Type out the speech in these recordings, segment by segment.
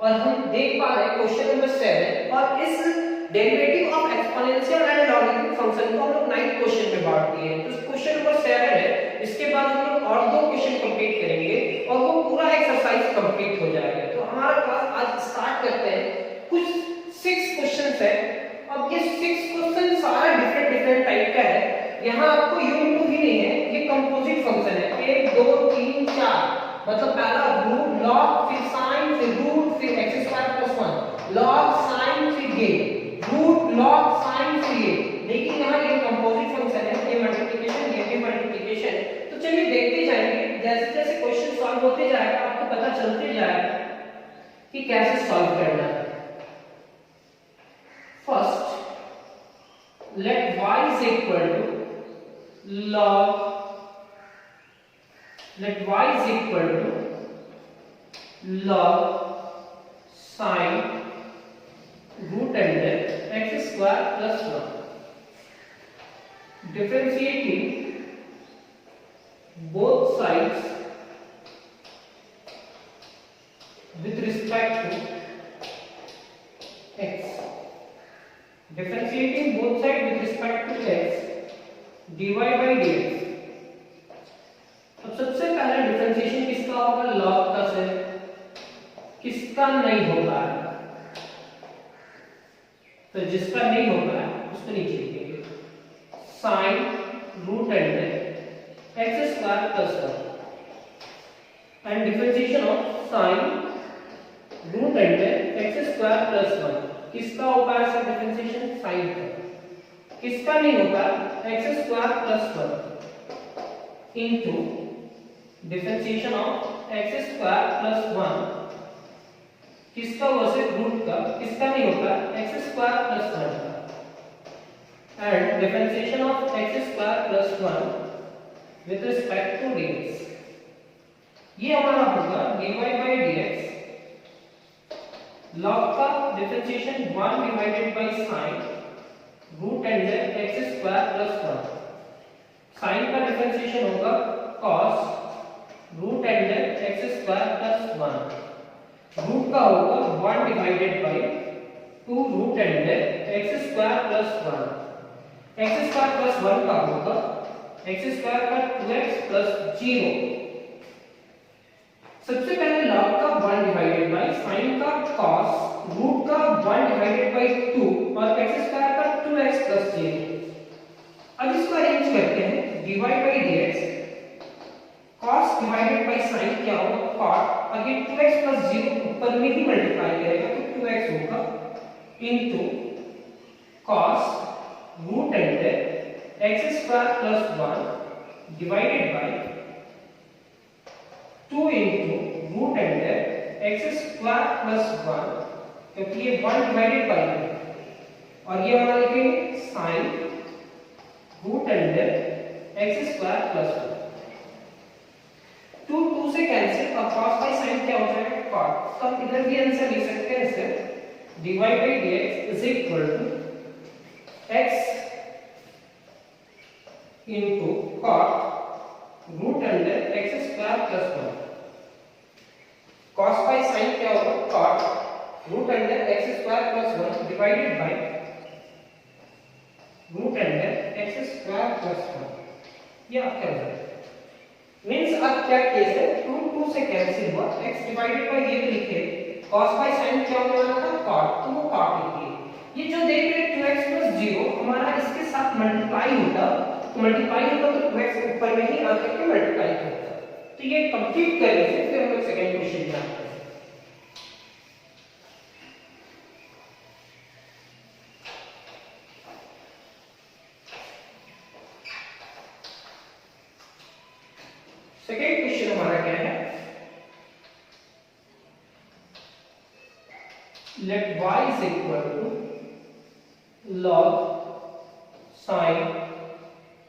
और हम देख पा रहे हैं क्वेश्चन नंबर 7 और इस derivative of exponential and logarithmic function को हम लोग 9th क्वेश्चन में बांट दिए हैं। तो क्वेश्चन नंबर 7 है, इसके बाद हम लोग और 2 क्वेश्चन कंप्लीट करेंगे और वो पूरा एक्सरसाइज कंप्लीट हो जाएगा। तो हमारा क्लास आज स्टार्ट करते हैं। कुछ 6 क्वेश्चंस है। अब ये 6 क्वेश्चन सारा डिफरेंट टाइप का है। यहाँ आपको u इंटू v नहीं है, ये कंपोजिट फंक्शन है। 1 2 3 4 मतलब पहला रूट लॉग फिर साइन फिर रूट फिर x square plus 1 log sign फिर ये रूट लॉग साइन फिर ये। लेकिन यहाँ ये कंपोजिट फंक्शन है, ये मल्टीप्लिकेशन ये भी मल्टीप्लिकेशन। तो चलिए देखते जाएंगे, जैसे जैसे क्वेश्चन सॉल्व होते जाएगा आपको पता चलते जाएगा कि कैसे सॉल्व करना है। First let y is equal to log let y is equal to log sin root under x square plus 1. Differentiating both sides with respect to x. Differentiating both sides with respect to x, dy by dx. अब सबसे पहला differentiation किसका होगा? Log का से। किसका नहीं होगा? तो जिसका नहीं होगा उसको नीचे लिखेंगे sine root under x square plus 1 and differentiation of sine root under x square plus 1 किसका होगा? ऐसा डिफरेंशिएशन साइन का। किसका नहीं होगा? X square plus 1 into differentiation of x square plus 1 किसका होगा? से रूट का। किसका नहीं होगा? एक्स स्क्वायर प्लस 1 का and differentiation of x square plus 1 with respect to dx। ये हमारा होगा dy by dx log का differentiation 1 divided by sin root under x square plus 1। sin का डिफरेंशिएशन होगा cos root under x square plus 1। Root का होगा 1 divided by 2 root under x square plus 1। X square plus 1 का होगा x square का 2x plus 0। सबसे पहले log का 1 डिवाइडेड बाय sin का cos रूट का 1 डिवाइडेड बाय 2 और x स्क्वायर का 2x प्लस 0। अब इसको अरेंज करते हैं dy by dx cos divided by sin क्या होगा? cot और ये 2x प्लस 0 ऊपर में ही मल्टीप्लाई करेगा तो 2x होगा into cos root under x square plus 1 divided by 2 into root under x square plus 1 क्योंकि ये 1 डिवाइडेड बाय है और ये हमारा लिखेंगे sin root under x square plus 1। 2 2 से कैंसिल और cos बाय sin क्या हो जाएगा? cot। तो हम इधर भी आंसर लिख सकते हैं इसे dy by dx is equal to x into cot root under x square plus 1। cos by sin क्या होगा? cot root under x square plus 1 divided by root under x square plus 1। ये आप क्या हो जाएगा? मींस अब क्या case है? 2 2 से कैंसिल हुआ, x डिवाइडेड बाय ये भी लिखे cos बाय sin क्या होने वाला था? cot। तो वो cot लिखिए। ये जो देख रहे 2x प्लस 0 हमारा इसके साथ मल्टीप्लाई होता तो 2x ऊपर में ही आकर के मल्टीप्लाई होता। तो ये कंप्लीट करने से फिर हम लोग सेकंड क्वेश्चन जाते हैं। सेकंड क्वेश्चन हमारा क्या है? Let y is equal to log sin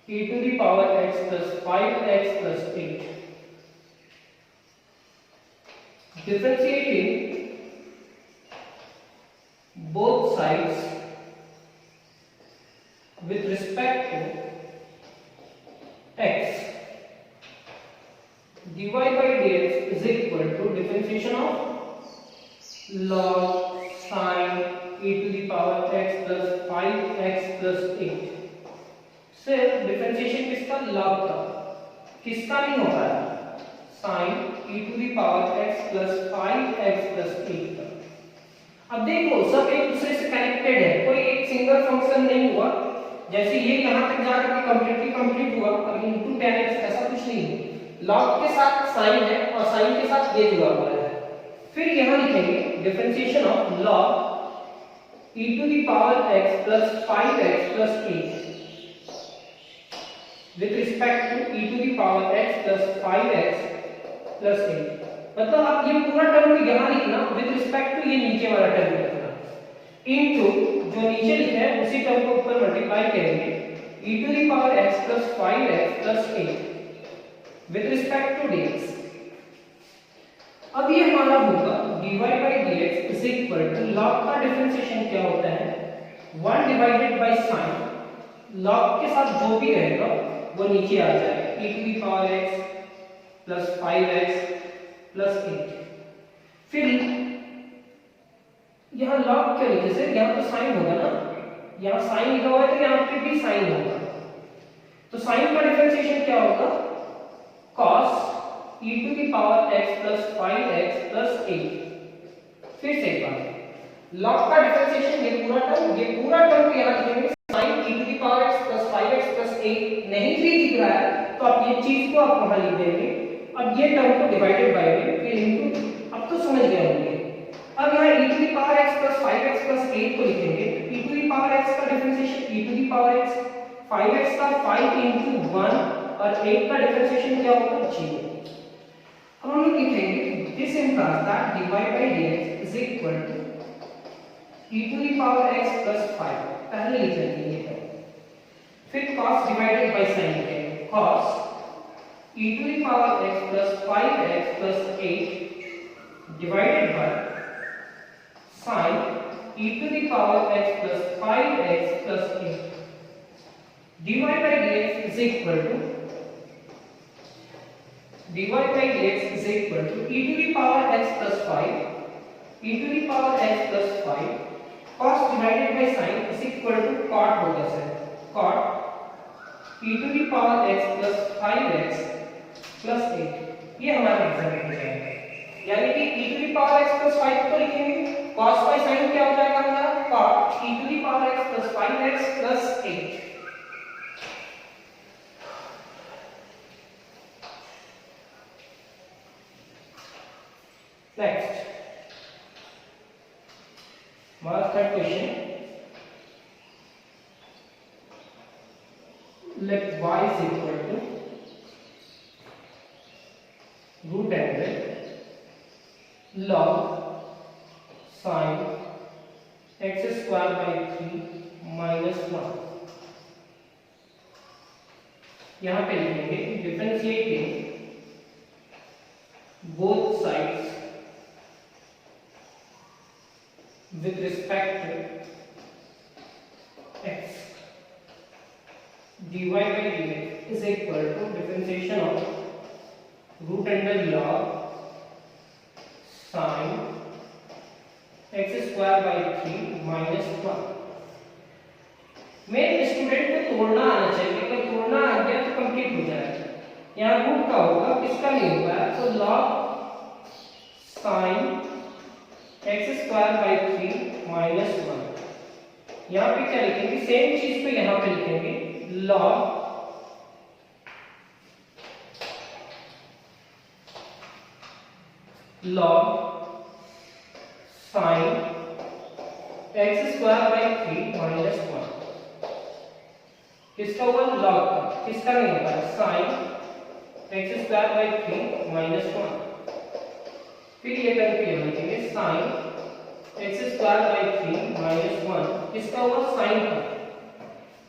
e to the power x plus 5x plus 8 differentiating both sides with respect to x dy by dx is equal to differentiation of log sin e to the power x plus 5x plus 8। सिर्फ differentiation किसका? log का, किसका नहीं हो रहा है? sin e to the power x plus 5x plus 8 का। अब देखो सब एक दूसरे से कनेक्टेड है, कोई एक सिंगल फंक्शन नहीं हुआ। जैसे ये यहां तक जाकर के कंप्लीट हुआ, अब इनटू tan x ऐसा कुछ नहीं है। log के साथ sin है और sin के साथ ये जुड़ा हुआ है। फिर यहां लिखेंगे differentiation of log e to the power x plus 5x plus 8 with respect to e to the power x plus 5x plus 8। मतलब आप ये पूरा टर्म को यहां लिखना, विद रिस्पेक्ट टू ये नीचे वाला टर्म लिखना, इनटू जो नीचे लिखा है उसी टर्म को ऊपर मल्टीप्लाई करेंगे e to the power x plus 5x plus 8 with respect to dx। अब ये हमारा होगा dy by dx is equal to log का डिफरेंशिएशन क्या होता है? 1 डिवाइडेड बाय sin, log के साथ जो भी रहेगा वो नीचे आ जाएगा, e to the power x plus 5x plus 8। फिर यहाँ log क्या लिखे सर? यहाँ तो sin होगा ना, यहाँ sin लिखा हुआ है तो यहाँ पे भी sin होगा, तो sin का डिफरेंशिएशन क्या होगा? cos e to the power x plus 5x plus 8। फिर से एक बार log का डिफरेंशिएशन ये पूरा टर्म को यहाँ लिखेंगे sin e to the power x plus 5x plus 8। नहीं भी दिख रहा है तो आप ये चीज को आप वहां लिख देंगे। अब ये टर्म को डिवाइडेड बाय में फिर इनटू, अब तो समझ गए होंगे। अब यहाँ e to the power x plus 5x plus 8 को लिखेंगे, e to the power x का differentiation e to the power x, 5x का 5 into 1 और 8 का डिफरेंशिएशन क्या होगा? 0। अब हम लोग लिखेंगे this implies that dy by dx is equal to e to the power x plus 5, पहले लिख लेंगे ये टर्म। फिर cos डिवाइडेड बाय sin लिखेंगे, cos e to the power x plus 5x plus 8 divided by sin e to the power x plus 5x plus 8। dy by dx is equal to e to the power x plus 5 e to the power x plus 5 cos divided by sin is equal to cot होगा sir, cot e to the power x plus 5x plus 8। ये हमारा result हो जाएगा, यानी कि e to the power x plus 5 को लिखेंगे, cos by sin क्या हो जाएगा हमारा? cot e to the power x plus 5x plus 8। Next हमारा third question, let y is equal to root angle log sin x square by 3 minus 1। यहाँ पे लिखेंगे differentiating both sides with respect to x, dy by dx is equal to differentiation of root under log sin x square by 3 minus 1। मेरे student को तोड़ना आना चाहिए, अगर तोड़ना आ गया तो कंप्लीट हो जाएगा। यहाँ रूट का होगा, किसका नहीं होगा? तो log sin x square by 3 minus 1। यहाँ पे क्या लिखेंगे? सेम चीज को यहाँ पे लिखेंगे log sin x square by 3 minus 1। किसका हुआ? log का, किसका नहीं होगा? sin x square by 3 minus 1। फिर ये टर्म पे लिखेंगे sin x square by 3 minus 1। किसका हुआ? sin का,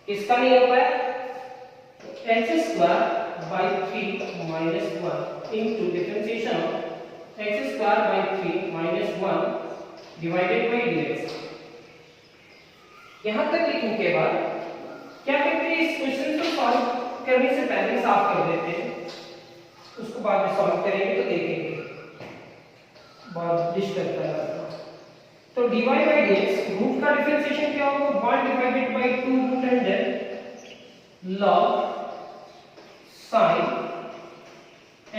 किसका नहीं हो पाया? x square by 3 minus 1 into differentiation of x square by 3 minus 1 divided by dx। यहां तक लिखने के बाद क्या करते हैं? इस क्वेश्चन को सॉल्व करने से पहले साफ कर देते हैं, उसको बाद में सॉल्व करेंगे तो देखेंगे, बहुत डिस्टर्ब कर रहा था। तो dy by dx रूट का डिफरेंशिएशन क्या होगा 1 divided by 2 root under log sin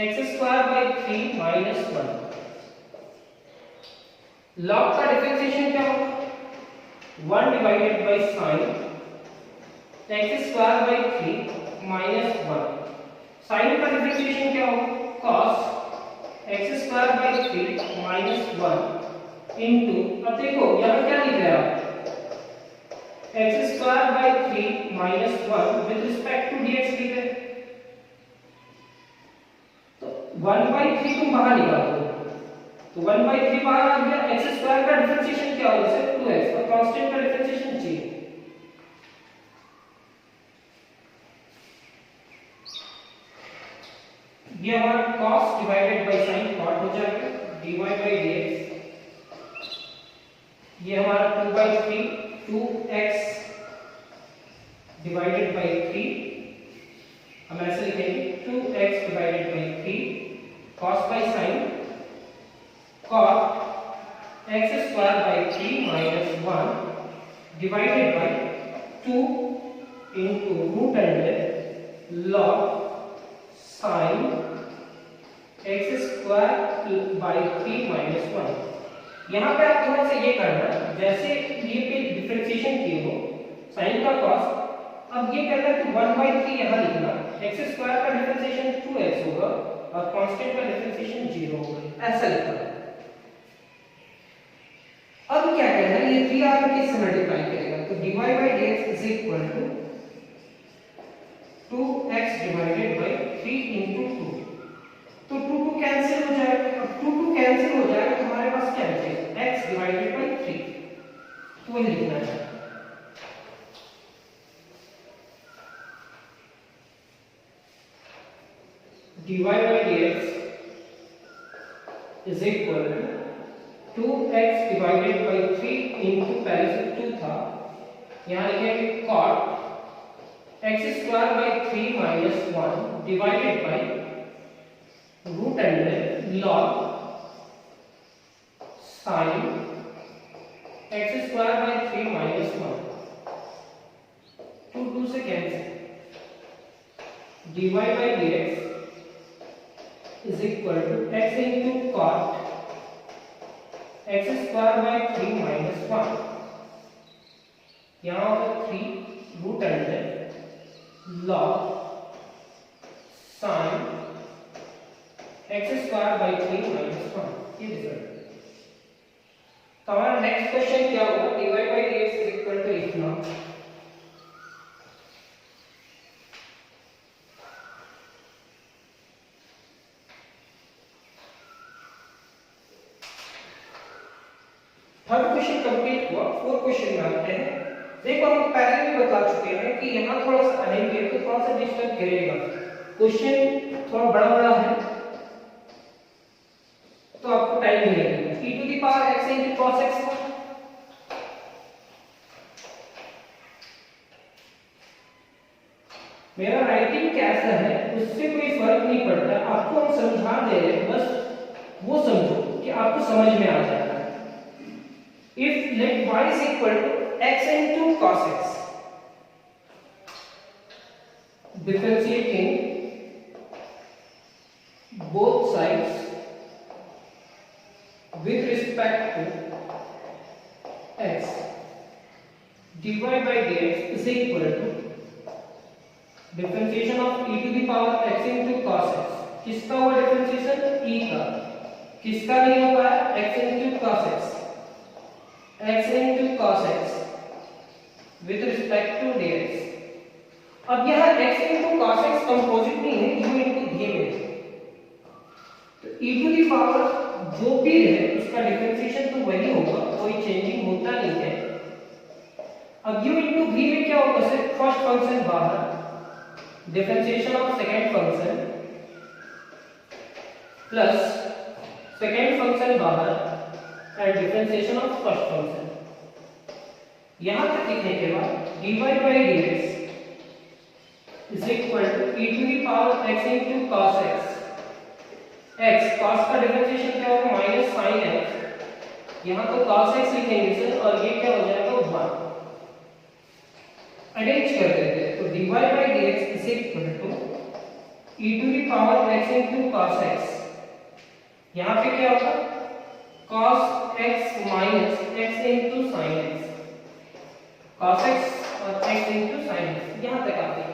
x square by 3 minus 1। log का डिफरेंशिएशन क्या होगा 1 divided by sin x square by 3 minus 1। sin का डिफरेंशिएशन क्या होगा cos x square by 3 minus 1 into, अब देखो यहाँ क्या लिख रहे हैं आप x square by 3 minus 1 with respect to dx लिख रहे हैं। तो 1 बाय 3 तुम बाहर निकाल दो, तो 1 बाय 3 बाहर आ गया। x स्क्वायर का डिफरेंशिएशन क्या होगा सर 2x और कांस्टेंट का डिफरेंशिएशन g। ये हमारा cos divided by sin cot हो जाएगा dy by dx। ये हमारा 2 by 3 2x डिवाइडेड बाय 3, हम ऐसे लिखेंगे 2x divided by 3 cos by sin cot x square by 3 minus 1 divided by 2 into root under log sin x square by 3 minus 1। यहाँ पे आप थोड़ा सा ये करना, जैसे ये पे डिफरेंशिएशन किए हो sin का cos, अब ये करना कि 1 by 3 यहाँ लिखना, x स्क्वायर का डिफरेंशिएशन 2x होगा और कांस्टेंट का डिफरेंशिएशन 0 होगा, ऐसा लिखना। अब क्या करना है, ये 3 आगे किससे मल्टीप्लाई करेगा, तो dy by dx is equal to 2x divided by 3 into 2, तो 2 2 कैंसिल हो जाएगा। अब 2 2 कैंसिल हो जाएगा तो हमारे पास क्या बचेगा x डिवाइडेड बाय 3, तो वही लिखना है। dy by dx is equal to 2x divided by 3 into पहले से 2 था, यहाँ लिखेंगे cot x square by 3 minus 1 divided by root under log sin x square by 3 minus 1, 2 2 से cancel, dy by dx is equal to x into cot x square by 3 minus 1, यहाँ पर 3 root under log sin x square by 3 minus 1, ये result. तो हमारा next question क्या होगा, dy by dx is equal to लिखना third question complete हुआ, fourth question में आते हैं। देखो हम पहले भी बता चुके हैं कि यहाँ थोड़ा सा आएंगे तो थोड़ा सा डिस्टर्ब करेगा, क्वेश्चन थोड़ा बड़ा बड़ा है तो आपको टाइम भी लगेगा। e to the power x into cos x, मेरा राइटिंग कैसा है उससे कोई फर्क नहीं पड़ता, आपको हम समझा दे रहे हैं, बस वो समझो कि आपको समझ में आ जाएगा। If let y is equal to x into cos x, differentiating both sides with respect to x, dy by dx is equal to differentiation of e to the power x into cos x, किसका हुआ differentiation e का, किसका नहीं हो पाया x into cos x, x into cos x with respect to dx। अब यह x into cos x composite नहीं है, u into v में, तो e टू द पावर जो भी है उसका डिफरेंशिएशन तो वही होगा, कोई चेंजिंग होता नहीं है। अब u into v में क्या होगा, सिर्फ फर्स्ट फंक्शन बाहर, differentiation of second function plus second function बाहर and differentiation of first function. यहां तक लिखने के बाद dy by dx is equal to e to the power x into cos x, x cos का डिफरेंशिएशन क्या होगा माइनस sin x यहाँ तो cos x लिखेंगे सर और ये क्या हो जाएगा 1। अरेंज कर देते हैं तो dy by dx is equal to e to the power x into cos x। यहाँ पे क्या होगा cos x minus x into sin x, cos x और x into sin x। यहाँ तक आते हैं।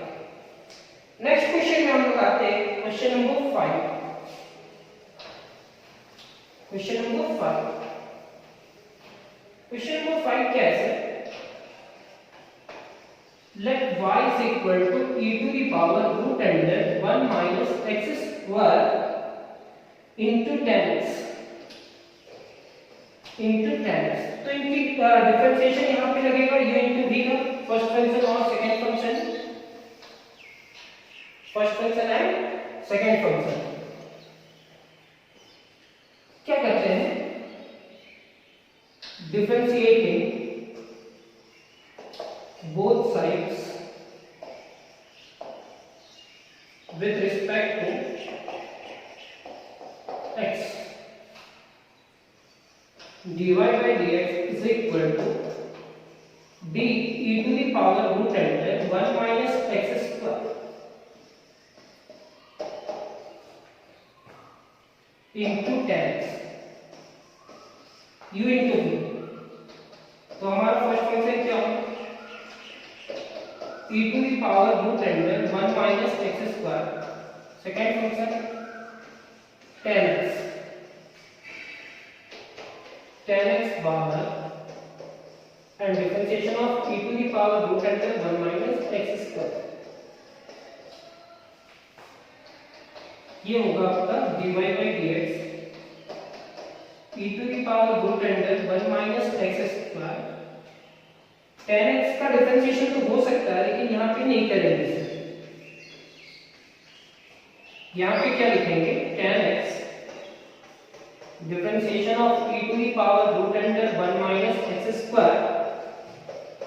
नेक्स्ट क्वेश्चन में हम लोग आते हैं क्वेश्चन नंबर 5। क्वेश्चन नंबर 5 क्या है sir? Let y is equal to e to the power root under 1 minus x square into 10x तो इनकी डिफरेंशिएशन यहाँ पे लगेगा u into v का फर्स्ट फंक्शन और second function, first function and second function. क्या करते हैं differentiating both sides with respect to x, dy by dx is equal to d e to the power root under 1 minus x square into 10x u into v। तो हमारा first function क्या होगा e to the power root under 1 minus x square, second function 10x बाहर and differentiation of e to the power root under 1 minus x square। ये होगा आपका dy by dx e to the power root under 1 minus x square। 10x का differentiation तो हो सकता है लेकिन यहाँ पे नहीं करेंगे सर। यहाँ पे क्या लिखेंगे 10x differentiation of e to the power root under 1 minus x square.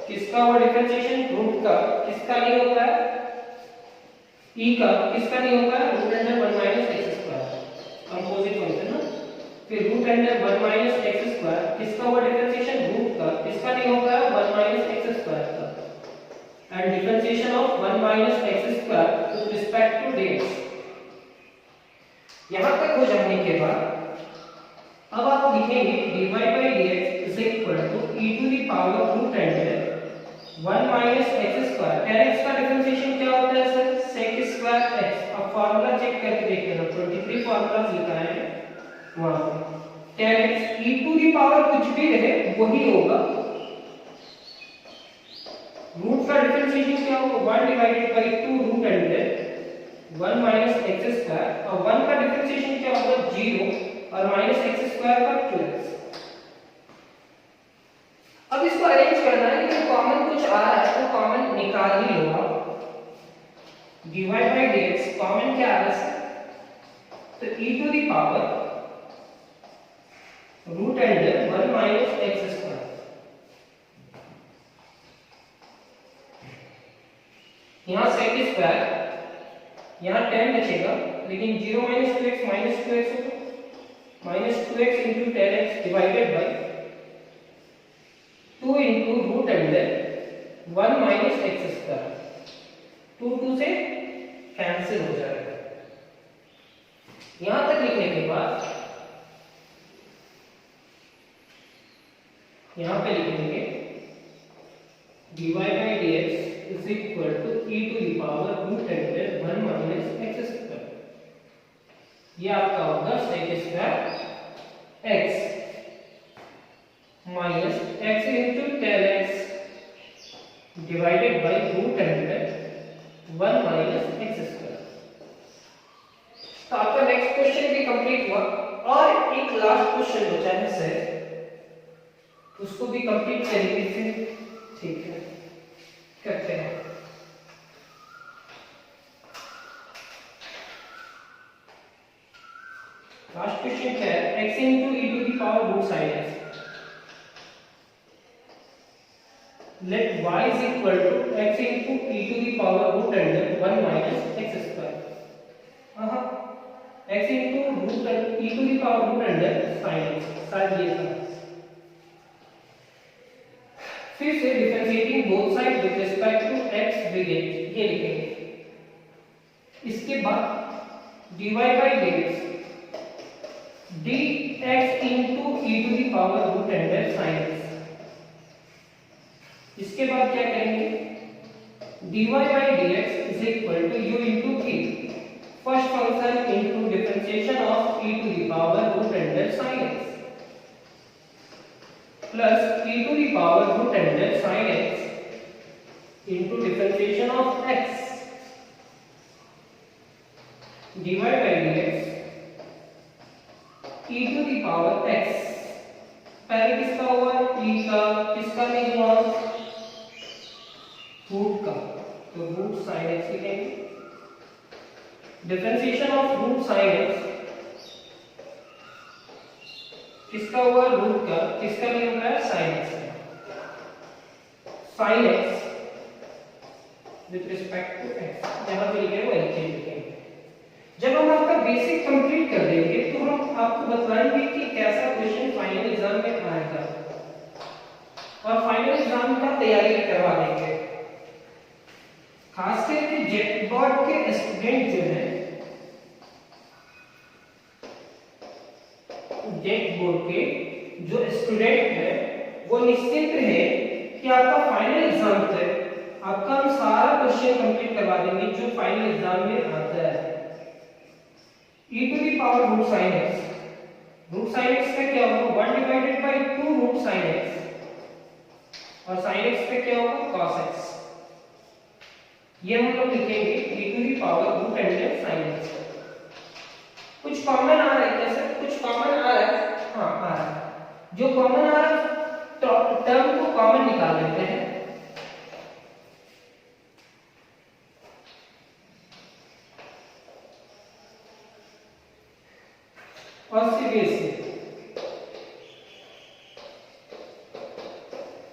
किसका हुआ डिफरेंशिएशन? रूट का। किसका नहीं होता है? e का। किसका नहीं होता है? Root under 1 minus x square, composite function ना। फिर root under 1 minus x square, किसका हुआ डिफरेंशिएशन? रूट का। किसका नहीं होगा? 1 माइनस x स्क्वायर का। And differentiation of 1 minus x square with respect to dx। यहां तक हो जाने के बाद अब आप लिखेंगे dy by dx is equal to e to the power root under 1 minus x square. 10x का डिफरेंशिएशन क्या होता है सर? sec square x। अब फार्मूला चेक करके देख लेना, 23 फार्मूलाज लिखा है वहां पे। 10x e to the power कुछ भी रहे वही होगा। रूट का डिफरेंशिएशन क्या होगा? 1 divided by 2 root under 1 minus x square. और 1 का डिफरेंशिएशन क्या होगा? 0 और माइनस x स्क्वायर का 2x। अब इसको अरेंज करना है लेकिन कॉमन कुछ आ रहा है तो कॉमन निकाल ही लो आप। dy by dx कॉमन क्या आ रहा है? तो e to the power root under 1 minus x square. यहां sec स्क्वायर, यहां 10 बचेगा लेकिन 0 माइनस 2x माइनस 2x होगा। Minus 2x into 10x divided by 2 into root under 1 minus x square. 2 से कैंसिल हो जाएगा। यहां तक लिखने के बाद यहां पे लिखेंगे dy by dx is equal to e to the power root under 1 minus x square। ये आपका होगा sec square x minus x into 10x divided by root under 1 minus x square। तो आपका नेक्स्ट क्वेश्चन भी complete हुआ और एक last question बचा है सर, उसको भी कंप्लीट तरीके से ठीक है करते हैं। लास्ट क्वेश्चन क्या है? x into e to the power root sin x। Let y is equal to x into e to the power root under 1 minus x square। x into root e to the power root under sin x। शायद ये था फिर से differentiating both side with respect to x degree ये लिखेंगे। इसके बाद dy by dx dx into e to the power root under sin x। इसके बाद क्या करेंगे, dy by dx is equal to u into t first function into differentiation of e to the power root under sin x plus e to the power root under sin x into differentiation of x dy by dx e to the power x। पहले किसका हुआ, e का, किसका नहीं हुआ, root का, तो root sin x लिखेंगे। Differentiation of root sin x किसका हुआ, रूट का, किसका नहीं हुआ है, sin x का। sin x with respect to x यहां पे लिखे वो एक चीज लिखेंगे। जब हम आपका बेसिक कंप्लीट कर देंगे तो हम आपको बताएंगे कि कैसा क्वेश्चन फाइनल एग्जाम में आएगा और फाइनल एग्जाम का तैयारी करवा देंगे। खास करके जेट बोर्ड के स्टूडेंट जो हैं, जेट बोर्ड के जो स्टूडेंट हैं वो निश्चित रहे कि आपका फाइनल एग्जाम तक आपका हम सारा क्वेश्चन कंप्लीट करवा देंगे जो फाइनल एग्जाम में आता है। e to the power root sin x, root sin x का क्या होगा, 1 divided by 2 root sin x और sin x का क्या होगा, cos x। ये हम लोग लिखेंगे e to the power root under sin x। कुछ कॉमन आ रहा है क्या सर, कुछ कॉमन आ रहा है, हाँ आ रहा है। जो कॉमन आ रहा है टर्म को कॉमन निकाल लेते हैं। और सीबीएसई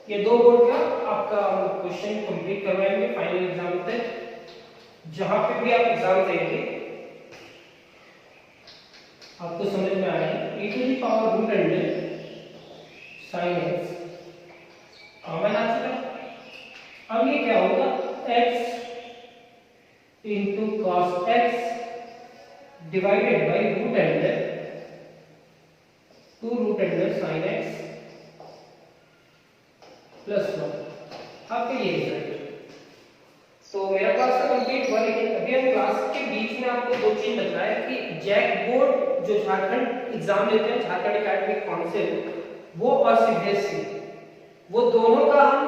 ये दो बोर्ड का आपका क्वेश्चन कंप्लीट करवाएंगे फाइनल एग्जाम तक। जहां पे भी आप एग्जाम देंगे आपको समझ में आएगा e to the power root under sin x common आ चुका। अब ये क्या होगा, x into cos x divided by root under 2 root under sin x plus 1। आपका ये रिजल्ट तो मेरा क्लास का कंप्लीट हुआ। लेकिन अभी हम क्लास के बीच में आपको दो चीज बताया कि जैक बोर्ड जो झारखंड एग्जाम लेते हैं, झारखंड एकेडमिक काउंसिल, वो और सीबीएसई, वो दोनों का हम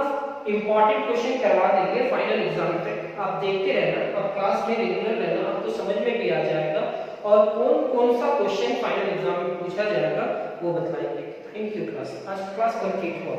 इंपॉर्टेंट क्वेश्चन करवा देंगे फाइनल एग्जाम तक। आप देखते रहना और क्लास में रेगुलर रहना, आपको समझ में भी आ जाएगा और कौन कौन सा क्वेश्चन फाइनल एग्जाम में पूछा जाएगा वो बताएंगे। थैंक यू क्लास, आज क्लास कंप्लीट हुआ।